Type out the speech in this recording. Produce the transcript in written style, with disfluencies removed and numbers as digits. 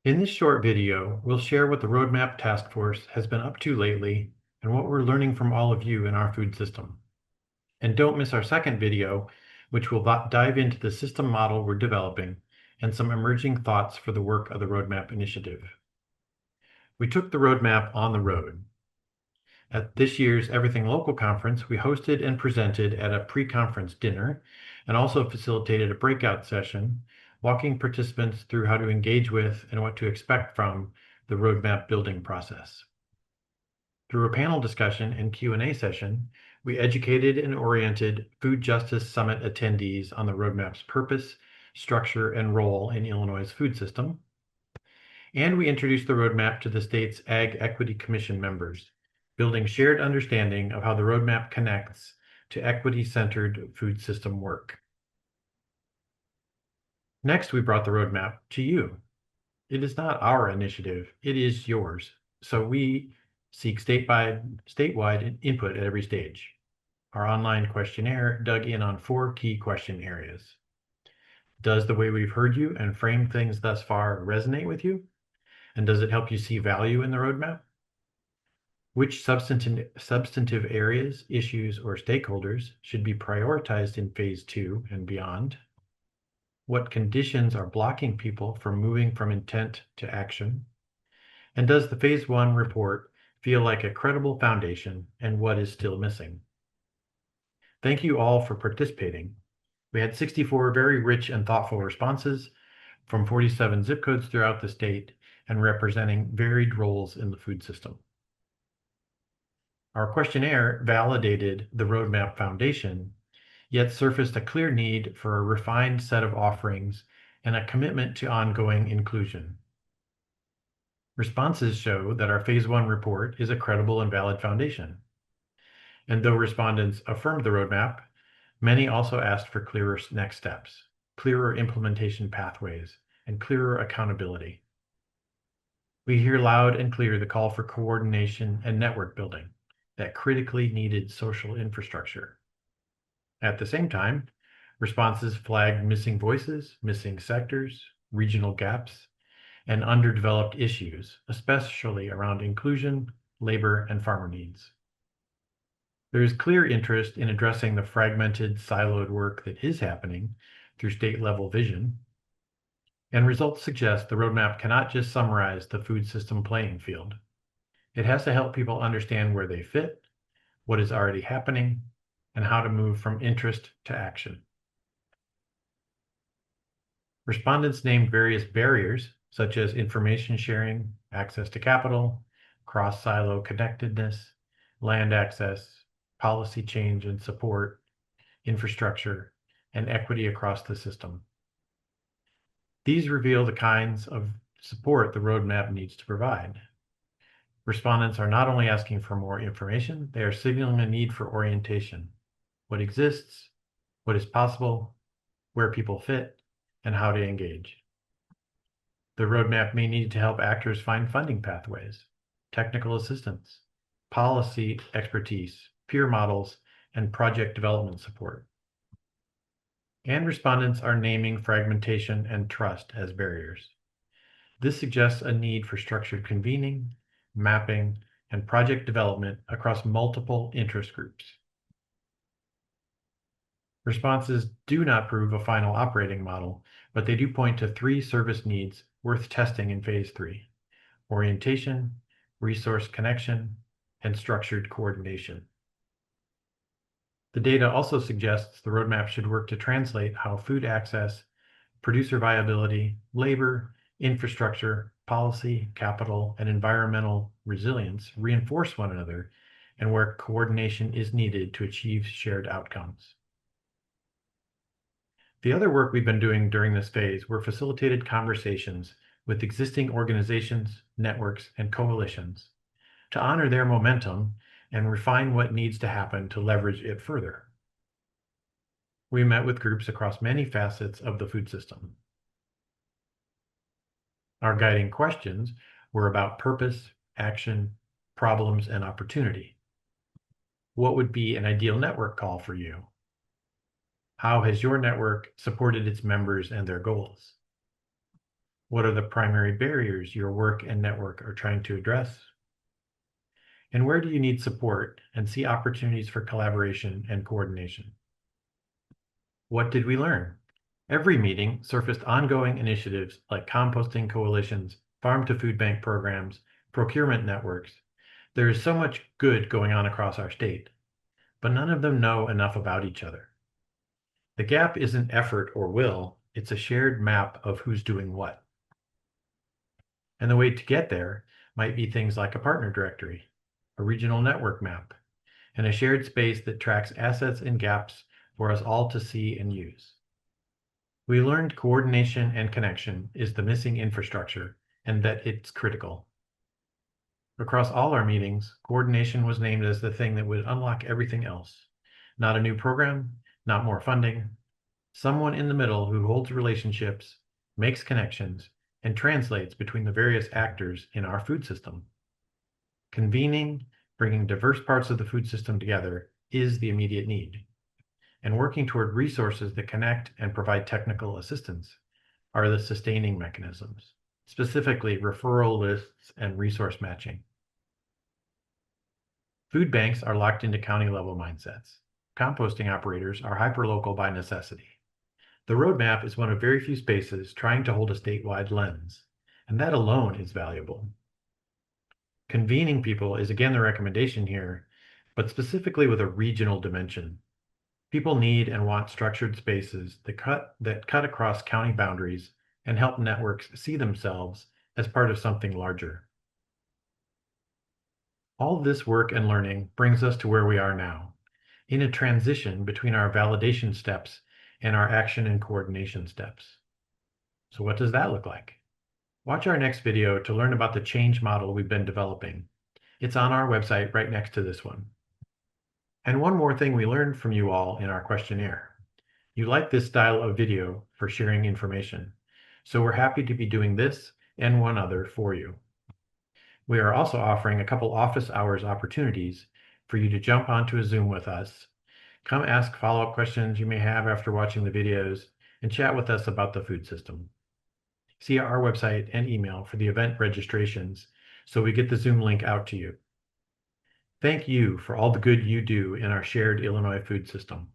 In this short video, we'll share what the Roadmap Task Force has been up to lately and what we're learning from all of you in our food system. And don't miss our second video, which will dive into the system model we're developing and some emerging thoughts for the work of the Roadmap Initiative. We took the roadmap on the road. At this year's Everything Local conference, we hosted and presented at a pre-conference dinner and also facilitated a breakout session, walking participants through how to engage with and what to expect from the roadmap building process. Through a panel discussion and Q&A session, we educated and oriented Food Justice Summit attendees on the roadmap's purpose, structure, and role in Illinois' food system. And we introduced the roadmap to the state's Ag Equity Commission members, building shared understanding of how the roadmap connects to equity-centered food system work. Next, we brought the roadmap to you. It is not our initiative, it is yours. So we seek statewide input at every stage. Our online questionnaire dug in on 4 key question areas. Does the way we've heard you and framed things thus far resonate with you? And does it help you see value in the roadmap? Which substantive areas, issues, or stakeholders should be prioritized in Phase 2 and beyond? What conditions are blocking people from moving from intent to action? And does the Phase 1 report feel like a credible foundation, and what is still missing? Thank you all for participating. We had 64 very rich and thoughtful responses from 47 zip codes throughout the state and representing varied roles in the food system. Our questionnaire validated the roadmap foundation, yet surfaced a clear need for a refined set of offerings and a commitment to ongoing inclusion. Responses show that our Phase 1 report is a credible and valid foundation. And though respondents affirmed the roadmap, many also asked for clearer next steps, clearer implementation pathways, and clearer accountability. We hear loud and clear the call for coordination and network building, that critically needed social infrastructure. At the same time, responses flagged missing voices, missing sectors, regional gaps, and underdeveloped issues, especially around inclusion, labor, and farmer needs. There is clear interest in addressing the fragmented, siloed work that is happening through state-level vision, and results suggest the roadmap cannot just summarize the food system playing field. It has to help people understand where they fit, what is already happening, and how to move from interest to action. Respondents named various barriers, such as information sharing, access to capital, cross-silo connectedness, land access, policy change and support, infrastructure, and equity across the system. These reveal the kinds of support the roadmap needs to provide. Respondents are not only asking for more information, they are signaling a need for orientation. What exists, what is possible, where people fit, and how to engage. The roadmap may need to help actors find funding pathways, technical assistance, policy expertise, peer models, and project development support. And respondents are naming fragmentation and trust as barriers. This suggests a need for structured convening, mapping, and project development across multiple interest groups. Responses do not prove a final operating model, but they do point to 3 service needs worth testing in Phase 3: orientation, resource connection, and structured coordination. The data also suggests the roadmap should work to translate how food access, producer viability, labor, infrastructure, policy, capital, and environmental resilience reinforce one another, and where coordination is needed to achieve shared outcomes. The other work we've been doing during this phase were facilitated conversations with existing organizations, networks, and coalitions to honor their momentum and refine what needs to happen to leverage it further. We met with groups across many facets of the food system. Our guiding questions were about purpose, action, problems, and opportunity. What would be an ideal network call for you? How has your network supported its members and their goals? What are the primary barriers your work and network are trying to address? And where do you need support and see opportunities for collaboration and coordination? What did we learn? Every meeting surfaced ongoing initiatives like composting coalitions, farm to food bank programs, procurement networks. There is so much good going on across our state, but none of them know enough about each other. The gap isn't effort or will, it's a shared map of who's doing what. And the way to get there might be things like a partner directory, a regional network map, and a shared space that tracks assets and gaps for us all to see and use. We learned coordination and connection is the missing infrastructure and that it's critical. Across all our meetings, coordination was named as the thing that would unlock everything else. Not a new program, not more funding, someone in the middle who holds relationships, makes connections, and translates between the various actors in our food system. Convening, bringing diverse parts of the food system together is the immediate need. And working toward resources that connect and provide technical assistance are the sustaining mechanisms, specifically referral lists and resource matching. Food banks are locked into county-level mindsets. Composting operators are hyperlocal by necessity. The roadmap is one of very few spaces trying to hold a statewide lens, and that alone is valuable. Convening people is again the recommendation here, but specifically with a regional dimension. People need and want structured spaces that cut across county boundaries and help networks see themselves as part of something larger. All this work and learning brings us to where we are now, in a transition between our validation steps and our action and coordination steps. So what does that look like? Watch our next video to learn about the change model we've been developing. It's on our website right next to this one. And one more thing we learned from you all in our questionnaire. You like this style of video for sharing information, so we're happy to be doing this and one other for you. We are also offering a couple office hours opportunities for you to jump onto a Zoom with us, come ask follow-up questions you may have after watching the videos, and chat with us about the food system. See our website and email for the event registrations so we get the Zoom link out to you. Thank you for all the good you do in our shared Illinois food system.